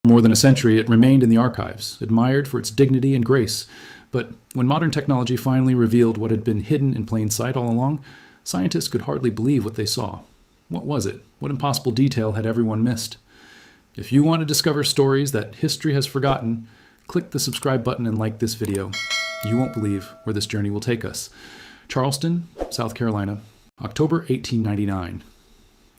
For more than a century, it remained in the archives, admired for its dignity and grace. But when modern technology finally revealed what had been hidden in plain sight all along, scientists could hardly believe what they saw. What was it? What impossible detail had everyone missed? If you want to discover stories that history has forgotten, click the subscribe button and like this video. You won't believe where this journey will take us. Charleston, South Carolina, October 1899.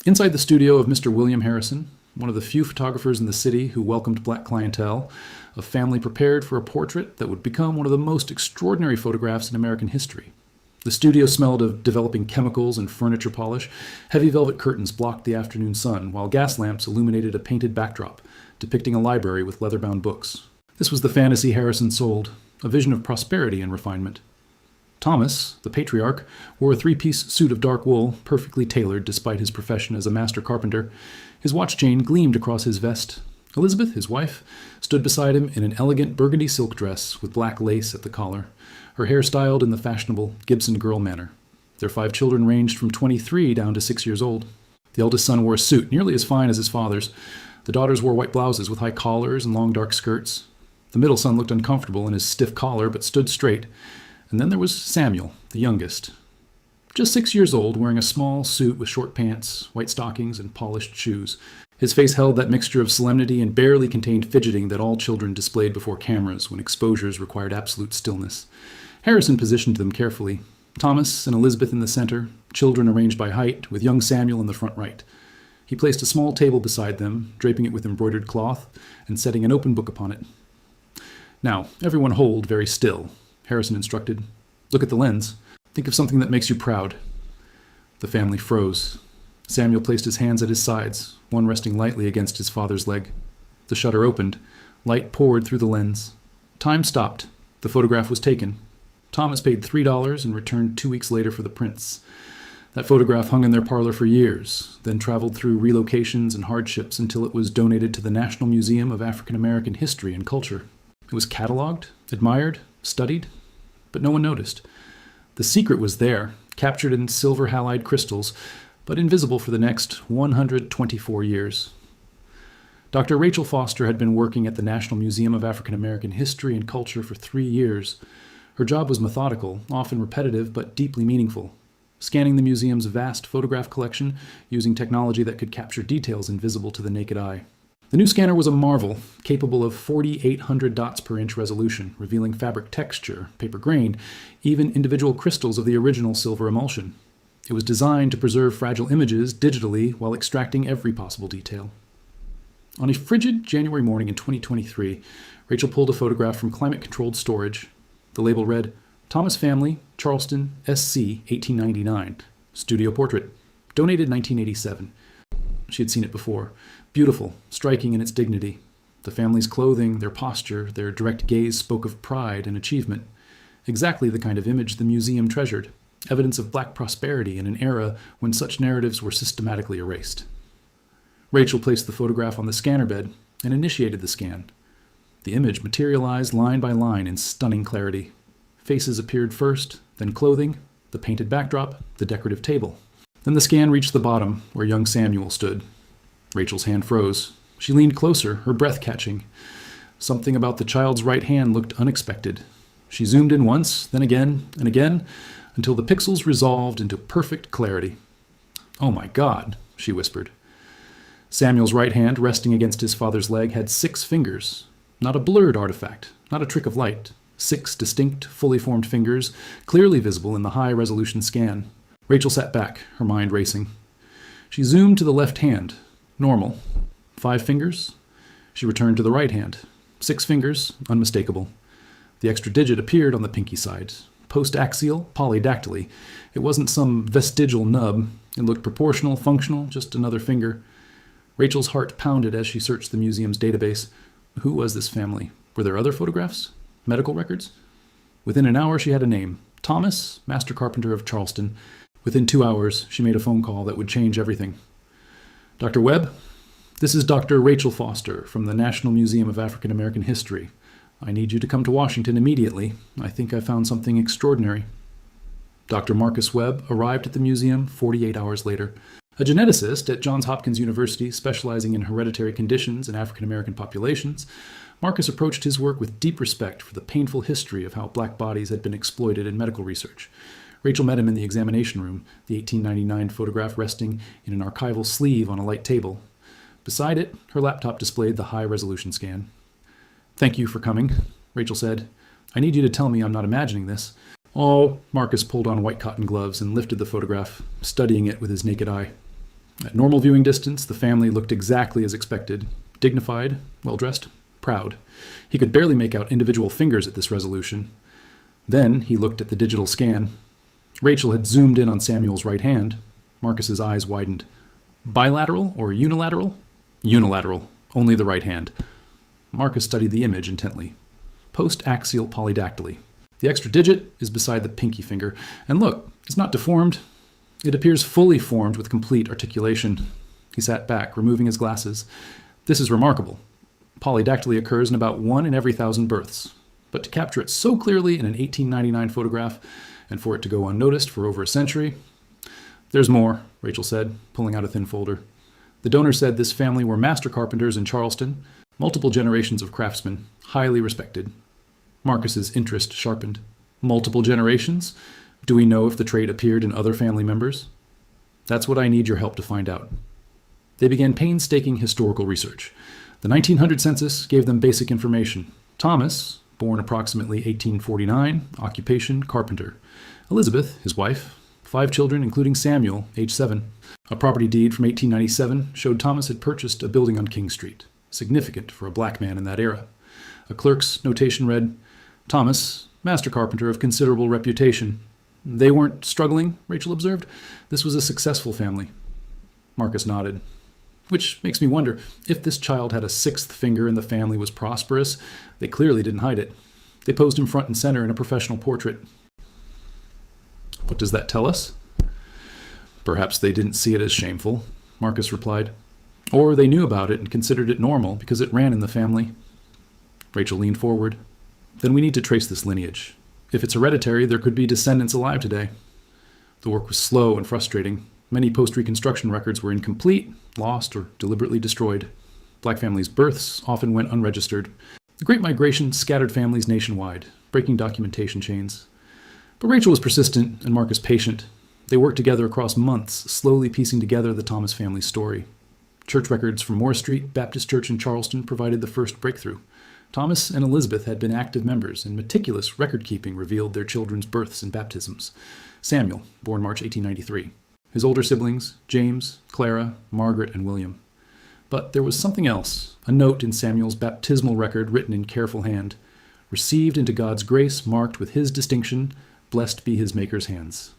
Inside the studio of Mr. William Harrison, one of the few photographers in the city who welcomed black clientele, a family prepared for a portrait that would become one of the most extraordinary photographs in American history. The studio smelled of developing chemicals and furniture polish. Heavy velvet curtains blocked the afternoon sun, while gas lamps illuminated a painted backdrop, depicting a library with leather-bound books. This was the fantasy Harrison sold, a vision of prosperity and refinement. Thomas, the patriarch, wore a three-piece suit of dark wool, perfectly tailored despite his profession as a master carpenter. His watch chain gleamed across his vest. Elizabeth, his wife, stood beside him in an elegant burgundy silk dress with black lace at the collar, her hair styled in the fashionable Gibson girl manner. Their 5 children ranged from 23 down to 6 years old. The eldest son wore a suit nearly as fine as his father's. The daughters wore white blouses with high collars and long dark skirts. The middle son looked uncomfortable in his stiff collar but stood straight. And then there was Samuel, the youngest. Just 6 years old, wearing a small suit with short pants, white stockings, and polished shoes. His face held that mixture of solemnity and barely contained fidgeting that all children displayed before cameras when exposures required absolute stillness. Harrison positioned them carefully. Thomas and Elizabeth in the center, children arranged by height, with young Samuel in the front right. He placed a small table beside them, draping it with embroidered cloth, and setting an open book upon it. "Now, everyone hold very still," Harrison instructed. "Look at the lens. Think of something that makes you proud." The family froze. Samuel placed his hands at his sides, one resting lightly against his father's leg. The shutter opened. Light poured through the lens. Time stopped. The photograph was taken. Thomas paid $3 and returned 2 weeks later for the prints. That photograph hung in their parlor for years, then traveled through relocations and hardships until it was donated to the National Museum of African American History and Culture. It was cataloged, admired, studied, but no one noticed. The secret was there, captured in silver halide crystals, but invisible for the next 124 years. Dr. Rachel Foster had been working at the National Museum of African American History and Culture for 3 years. Her job was methodical, often repetitive, but deeply meaningful, scanning the museum's vast photograph collection using technology that could capture details invisible to the naked eye. The new scanner was a marvel, capable of 4,800 dots per inch resolution, revealing fabric texture, paper grain, even individual crystals of the original silver emulsion. It was designed to preserve fragile images digitally while extracting every possible detail. On a frigid January morning in 2023, Rachel pulled a photograph from climate-controlled storage. The label read, "Thomas Family, Charleston, SC, 1899, Studio Portrait, donated 1987. She had seen it before. Beautiful, striking in its dignity. The family's clothing, their posture, their direct gaze spoke of pride and achievement. Exactly the kind of image the museum treasured, evidence of black prosperity in an era when such narratives were systematically erased. Rachel placed the photograph on the scanner bed and initiated the scan. The image materialized line by line in stunning clarity. Faces appeared first, then clothing, the painted backdrop, the decorative table. Then the scan reached the bottom, where young Samuel stood. Rachel's hand froze. She leaned closer, her breath catching. Something about the child's right hand looked unexpected. She zoomed in once, then again, and again, until the pixels resolved into perfect clarity. "Oh my God," she whispered. Samuel's right hand, resting against his father's leg, had 6 fingers. Not a blurred artifact, not a trick of light. 6 distinct, fully formed fingers, clearly visible in the high-resolution scan. Rachel sat back, her mind racing. She zoomed to the left hand. Normal. 5 fingers. She returned to the right hand. 6 fingers, unmistakable. The extra digit appeared on the pinky side. Post-axial, polydactyly. It wasn't some vestigial nub. It looked proportional, functional, just another finger. Rachel's heart pounded as she searched the museum's database. Who was this family? Were there other photographs? Medical records? Within an hour, she had a name. Thomas, master carpenter of Charleston. Within 2 hours, she made a phone call that would change everything. "Dr. Webb, this is Dr. Rachel Foster from the National Museum of African American History. I need you to come to Washington immediately. I think I found something extraordinary." Dr. Marcus Webb arrived at the museum 48 hours later. A geneticist at Johns Hopkins University specializing in hereditary conditions in African American populations, Marcus approached his work with deep respect for the painful history of how black bodies had been exploited in medical research. Rachel met him in the examination room, the 1899 photograph resting in an archival sleeve on a light table. Beside it, her laptop displayed the high-resolution scan. "Thank you for coming," Rachel said. "I need you to tell me I'm not imagining this." "Oh," Marcus pulled on white cotton gloves and lifted the photograph, studying it with his naked eye. At normal viewing distance, the family looked exactly as expected. Dignified, well-dressed, proud. He could barely make out individual fingers at this resolution. Then he looked at the digital scan. Rachel had zoomed in on Samuel's right hand. Marcus's eyes widened. "Bilateral or unilateral?" "Unilateral. Only the right hand." Marcus studied the image intently. Post-axial polydactyly. The extra digit is beside the pinky finger. And look, it's not deformed. It appears fully formed with complete articulation. He sat back, removing his glasses. This is remarkable. Polydactyly occurs in about 1 in every 1,000 births. But to capture it so clearly in an 1899 photograph, and for it to go unnoticed for over a century... "There's more," Rachel said, pulling out a thin folder. The donor said this family were master carpenters in Charleston, multiple generations of craftsmen, highly respected. Marcus's interest sharpened. Multiple generations? Do we know if the trait appeared in other family members? That's what I need your help to find out. They began painstaking historical research. The 1900 census gave them basic information. Thomas, born approximately 1849, occupation carpenter. Elizabeth, his wife, 5 children, including Samuel, age 7. A property deed from 1897 showed Thomas had purchased a building on King Street, significant for a black man in that era. A clerk's notation read, "Thomas, master carpenter of considerable reputation." They weren't struggling, Rachel observed. This was a successful family. Marcus nodded. Which makes me wonder, if this child had a 6th finger and the family was prosperous, they clearly didn't hide it. They posed him front and center in a professional portrait. What does that tell us? Perhaps they didn't see it as shameful, Marcus replied. Or they knew about it and considered it normal because it ran in the family. Rachel leaned forward. Then we need to trace this lineage. If it's hereditary, there could be descendants alive today. The work was slow and frustrating. Many post-Reconstruction records were incomplete, lost, or deliberately destroyed. Black families' births often went unregistered. The Great Migration scattered families nationwide, breaking documentation chains. But Rachel was persistent and Marcus patient. They worked together across months, slowly piecing together the Thomas family's story. Church records from Moore Street Baptist Church in Charleston provided the first breakthrough. Thomas and Elizabeth had been active members, and meticulous record-keeping revealed their children's births and baptisms. Samuel, born March 1893. His older siblings, James, Clara, Margaret, and William. But there was something else, a note in Samuel's baptismal record written in careful hand. Received into God's grace, marked with his distinction, blessed be his Maker's hands.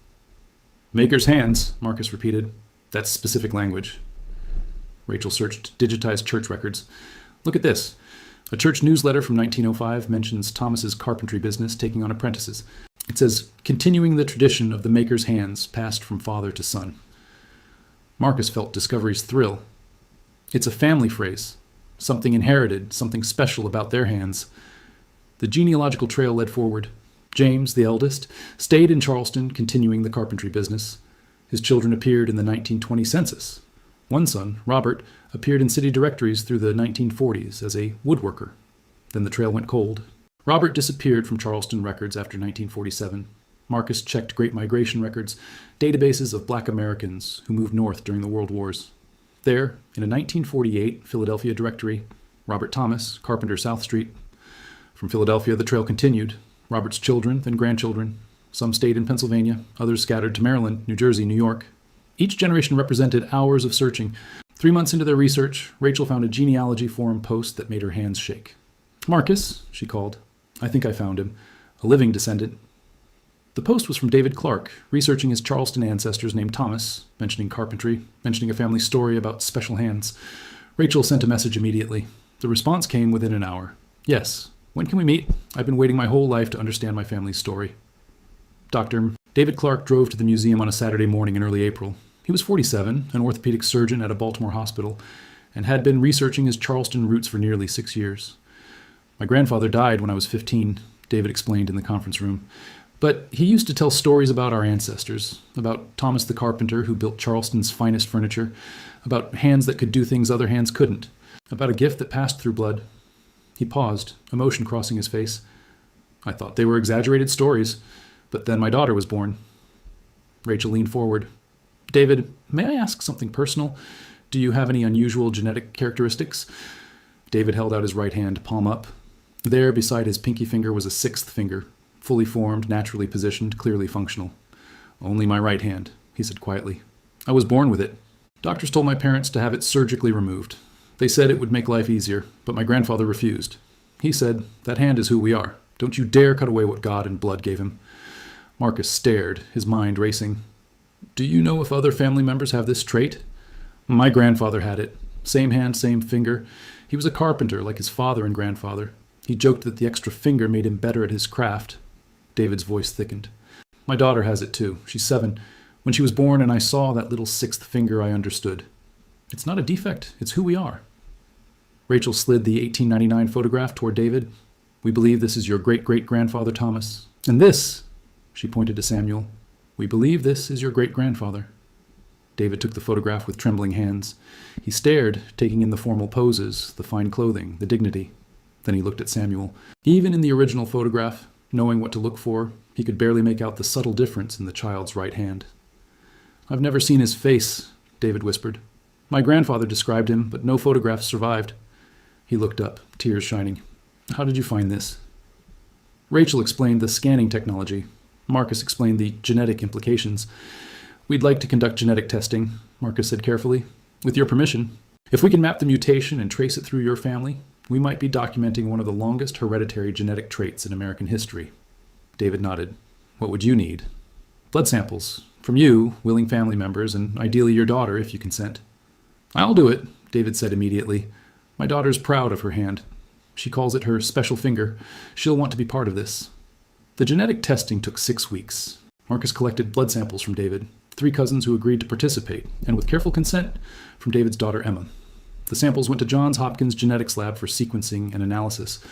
Maker's hands, Marcus repeated. That's specific language. Rachel searched digitized church records. Look at this. A church newsletter from 1905 mentions Thomas's carpentry business taking on apprentices. It says, continuing the tradition of the maker's hands passed from father to son. Marcus felt discovery's thrill. It's a family phrase, something inherited, something special about their hands. The genealogical trail led forward. James, the eldest, stayed in Charleston, continuing the carpentry business. His children appeared in the 1920 census. One son, Robert, appeared in city directories through the 1940s as a woodworker. Then the trail went cold. Robert disappeared from Charleston records after 1947. Marcus checked Great Migration records, databases of black Americans who moved north during the World Wars. There, in a 1948 Philadelphia directory, Robert Thomas, carpenter South Street. From Philadelphia, the trail continued. Robert's children, then grandchildren. Some stayed in Pennsylvania, others scattered to Maryland, New Jersey, New York. Each generation represented hours of searching. 3 months into their research, Rachel found a genealogy forum post that made her hands shake. "Marcus," she called. "I think I found him. A living descendant." The post was from David Clark, researching his Charleston ancestors named Thomas, mentioning carpentry, mentioning a family story about special hands. Rachel sent a message immediately. The response came within an hour. "Yes. When can we meet? I've been waiting my whole life to understand my family's story." Dr. David Clark drove to the museum on a Saturday morning in early April. He was 47, an orthopedic surgeon at a Baltimore hospital, and had been researching his Charleston roots for nearly 6 years. "My grandfather died when I was 15, David explained in the conference room. But he used to tell stories about our ancestors, about Thomas the carpenter who built Charleston's finest furniture, about hands that could do things other hands couldn't, about a gift that passed through blood. He paused, emotion crossing his face. I thought they were exaggerated stories, but then my daughter was born. Rachel leaned forward. David, may I ask something personal? Do you have any unusual genetic characteristics? David held out his right hand, palm up. There, beside his pinky finger, was a sixth finger, fully formed, naturally positioned, clearly functional. Only my right hand, he said quietly. I was born with it. Doctors told my parents to have it surgically removed. They said it would make life easier, but my grandfather refused. He said, that hand is who we are. Don't you dare cut away what God and blood gave him. Marcus stared, his mind racing. Do you know if other family members have this trait? My grandfather had it. Same hand, same finger. He was a carpenter like his father and grandfather. He joked that the extra finger made him better at his craft. David's voice thickened. My daughter has it too. She's 7. When she was born and I saw that little sixth finger, I understood. It's not a defect. It's who we are. Rachel slid the 1899 photograph toward David. We believe this is your great-great-grandfather Thomas. And this, she pointed to Samuel, we believe this is your great-grandfather. David took the photograph with trembling hands. He stared, taking in the formal poses, the fine clothing, the dignity. Then he looked at Samuel. Even in the original photograph, knowing what to look for, he could barely make out the subtle difference in the child's right hand. I've never seen his face, David whispered. My grandfather described him, but no photographs survived. He looked up, tears shining. How did you find this? Rachel explained the scanning technology. Marcus explained the genetic implications. We'd like to conduct genetic testing, Marcus said carefully. With your permission. If we can map the mutation and trace it through your family, we might be documenting one of the longest hereditary genetic traits in American history. David nodded. What would you need? Blood samples. From you, willing family members, and ideally your daughter, if you consent. I'll do it, David said immediately. My daughter's proud of her hand. She calls it her special finger. She'll want to be part of this. The genetic testing took 6 weeks. Marcus collected blood samples from David, 3 cousins who agreed to participate, and with careful consent, from David's daughter Emma. The samples went to Johns Hopkins Genetics Lab for sequencing and analysis.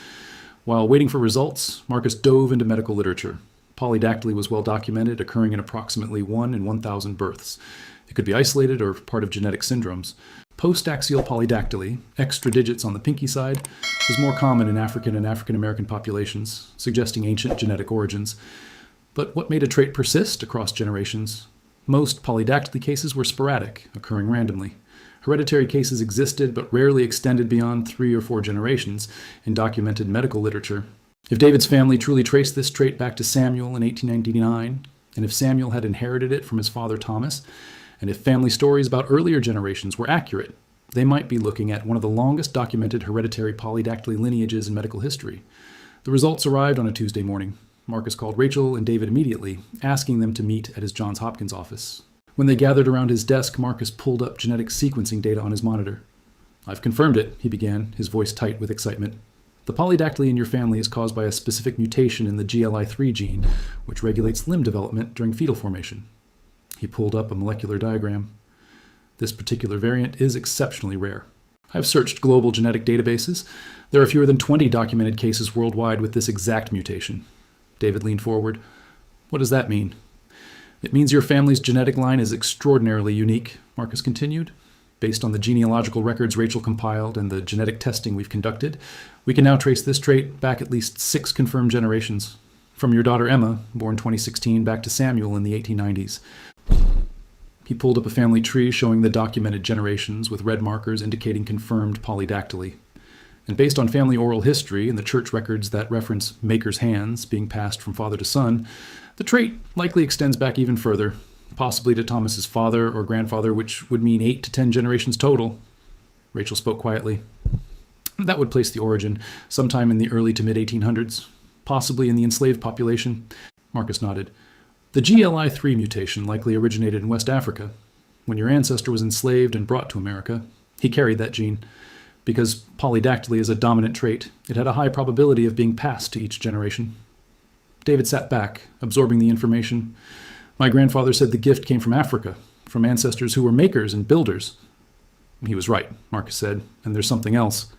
While waiting for results, Marcus dove into medical literature. Polydactyly was well documented, occurring in approximately 1 in 1,000 births. It could be isolated or part of genetic syndromes. Post-axial polydactyly, extra digits on the pinky side, was more common in African and African American populations, suggesting ancient genetic origins. But what made a trait persist across generations? Most polydactyly cases were sporadic, occurring randomly. Hereditary cases existed but rarely extended beyond 3 or 4 generations in documented medical literature. If David's family truly traced this trait back to Samuel in 1899, and if Samuel had inherited it from his father Thomas, and if family stories about earlier generations were accurate, they might be looking at one of the longest documented hereditary polydactyly lineages in medical history. The results arrived on a Tuesday morning. Marcus called Rachel and David immediately, asking them to meet at his Johns Hopkins office. When they gathered around his desk, Marcus pulled up genetic sequencing data on his monitor. I've confirmed it, he began, his voice tight with excitement. The polydactyly in your family is caused by a specific mutation in the GLI3 gene, which regulates limb development during fetal formation. He pulled up a molecular diagram. This particular variant is exceptionally rare. I've searched global genetic databases. There are fewer than 20 documented cases worldwide with this exact mutation. David leaned forward. What does that mean? It means your family's genetic line is extraordinarily unique, Marcus continued. Based on the genealogical records Rachel compiled and the genetic testing we've conducted, we can now trace this trait back at least 6 confirmed generations. From your daughter Emma, born 2016, back to Samuel in the 1890s. He pulled up a family tree showing the documented generations with red markers indicating confirmed polydactyly. And based on family oral history and the church records that reference maker's hands being passed from father to son, the trait likely extends back even further, possibly to Thomas's father or grandfather, which would mean 8 to 10 generations total. Rachel spoke quietly. That would place the origin sometime in the early to mid-1800s, possibly in the enslaved population. Marcus nodded. The GLI3 mutation likely originated in West Africa. When your ancestor was enslaved and brought to America, he carried that gene. Because polydactyly is a dominant trait, it had a high probability of being passed to each generation. David sat back, absorbing the information. My grandfather said the gift came from Africa, from ancestors who were makers and builders. He was right, Marcus said, and there's something else.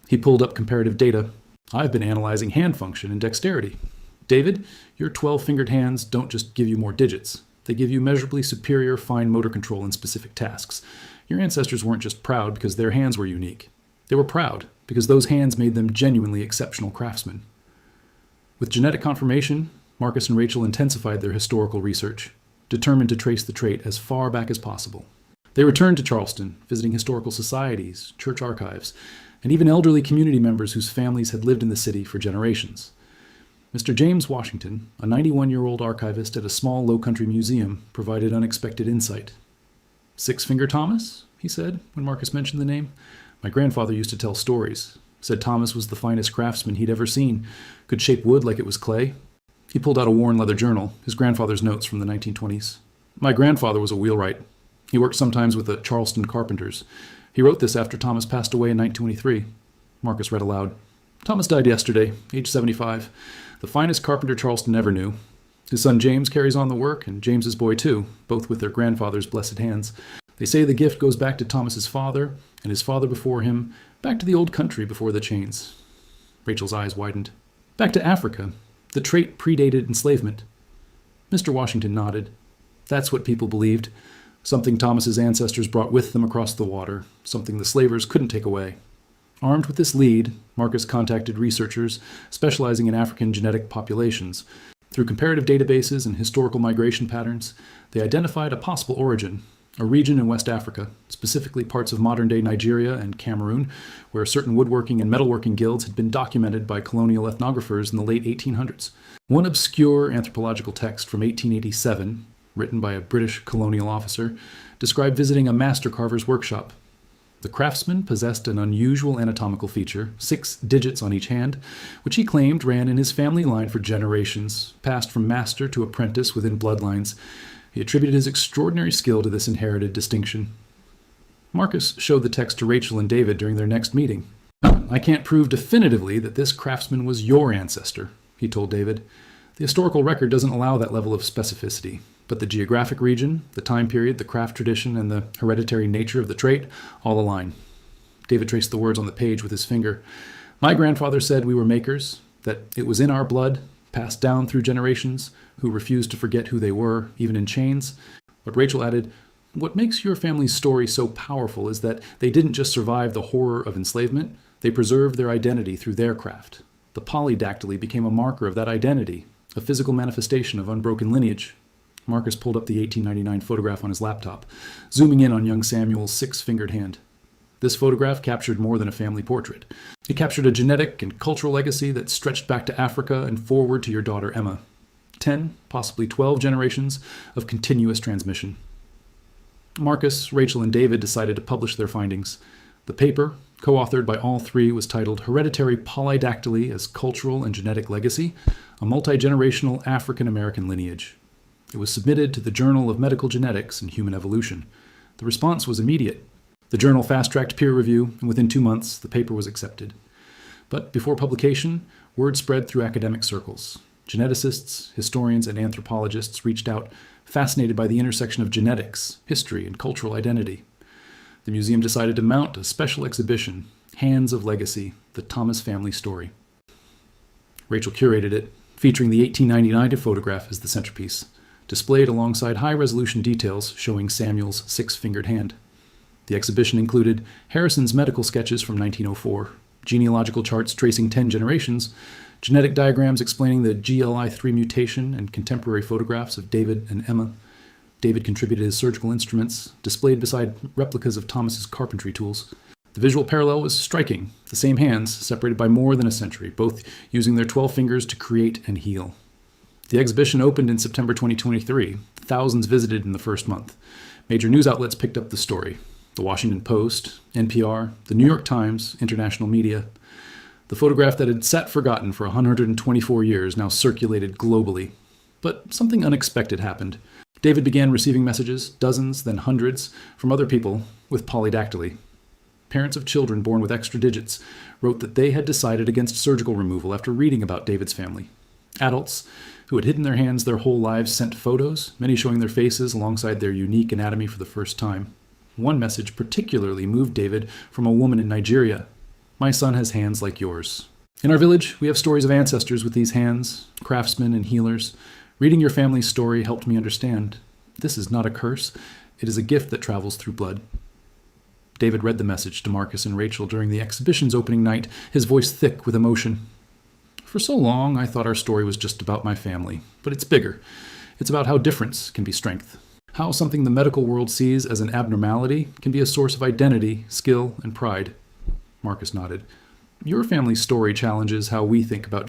He pulled up comparative data. I've been analyzing hand function and dexterity. David, your 12-fingered hands don't just give you more digits. They give you measurably superior fine motor control in specific tasks. Your ancestors weren't just proud because their hands were unique. They were proud because those hands made them genuinely exceptional craftsmen. With genetic confirmation, Marcus and Rachel intensified their historical research, determined to trace the trait as far back as possible. They returned to Charleston, visiting historical societies, church archives, and even elderly community members whose families had lived in the city for generations. Mr. James Washington, a 91-year-old archivist at a small low-country museum, provided unexpected insight. "Six-Finger Thomas?" he said when Marcus mentioned the name. "My grandfather used to tell stories. Said Thomas was the finest craftsman he'd ever seen, could shape wood like it was clay." He pulled out a worn leather journal, his grandfather's notes from the 1920s. "My grandfather was a wheelwright. He worked sometimes with the Charleston carpenters. He wrote this after Thomas passed away in 1923. Marcus read aloud. "Thomas died yesterday, age 75. The finest carpenter Charleston ever knew. His son James carries on the work, and James's boy too, both with their grandfather's blessed hands. They say the gift goes back to Thomas's father, and his father before him, back to the old country before the chains." Rachel's eyes widened. "Back to Africa. The trait predated enslavement." Mr. Washington nodded. "That's what people believed. Something Thomas's ancestors brought with them across the water, something the slavers couldn't take away." Armed with this lead, Marcus contacted researchers specializing in African genetic populations. Through comparative databases and historical migration patterns, they identified a possible origin, a region in West Africa, specifically parts of modern-day Nigeria and Cameroon, where certain woodworking and metalworking guilds had been documented by colonial ethnographers in the late 1800s. One obscure anthropological text from 1887, written by a British colonial officer, described visiting a master carver's workshop. The craftsman possessed an unusual anatomical feature, 6 digits on each hand, which he claimed ran in his family line for generations, passed from master to apprentice within bloodlines. He attributed his extraordinary skill to this inherited distinction. Marcus showed the text to Rachel and David during their next meeting. "I can't prove definitively that this craftsman was your ancestor," he told David. "The historical record doesn't allow that level of specificity. But the geographic region, the time period, the craft tradition, and the hereditary nature of the trait all align." David traced the words on the page with his finger. "My grandfather said we were makers, that it was in our blood, passed down through generations, who refused to forget who they were, even in chains." But Rachel added, "What makes your family's story so powerful is that they didn't just survive the horror of enslavement, they preserved their identity through their craft. The polydactyly became a marker of that identity, a physical manifestation of unbroken lineage." Marcus pulled up the 1899 photograph on his laptop, zooming in on young Samuel's 6-fingered hand. This photograph captured more than a family portrait. It captured a genetic and cultural legacy that stretched back to Africa and forward to your daughter Emma. 10, possibly 12 generations of continuous transmission. Marcus, Rachel, and David decided to publish their findings. The paper, co-authored by all three, was titled "Hereditary Polydactyly as Cultural and Genetic Legacy, a Multi-Generational African-American Lineage." It was submitted to the Journal of Medical Genetics and Human Evolution. The response was immediate. The journal fast-tracked peer review, and within 2 months, the paper was accepted. But before publication, word spread through academic circles. Geneticists, historians, and anthropologists reached out, fascinated by the intersection of genetics, history, and cultural identity. The museum decided to mount a special exhibition, Hands of Legacy, the Thomas family story. Rachel curated it, featuring the 1899 photograph as the centerpiece, displayed alongside high-resolution details showing Samuel's 6-fingered hand. The exhibition included Harrison's medical sketches from 1904, genealogical charts tracing 10 generations, genetic diagrams explaining the GLI3 mutation, and contemporary photographs of David and Emma. David contributed his surgical instruments, displayed beside replicas of Thomas's carpentry tools. The visual parallel was striking, the same hands, separated by more than a century, both using their 12 fingers to create and heal. The exhibition opened in September 2023. Thousands visited in the first month. Major news outlets picked up the story. The Washington Post, NPR, the New York Times, international media. The photograph that had sat forgotten for 124 years now circulated globally. But something unexpected happened. David began receiving messages, dozens, then hundreds, from other people with polydactyly. Parents of children born with extra digits wrote that they had decided against surgical removal after reading about David's family. Adults who had hidden their hands their whole lives sent photos, many showing their faces alongside their unique anatomy for the first time. One message particularly moved David from a woman in Nigeria. "My son has hands like yours." In our village, we have stories of ancestors with these hands, craftsmen and healers. Reading your family's story helped me understand. This is not a curse. It is a gift that travels through blood. David read the message to Marcus and Rachel during the exhibition's opening night, his voice thick with emotion. For so long, I thought our story was just about my family, but it's bigger. It's about how difference can be strength. How something the medical world sees as an abnormality can be a source of identity, skill, and pride. Marcus nodded. Your family's story challenges how we think about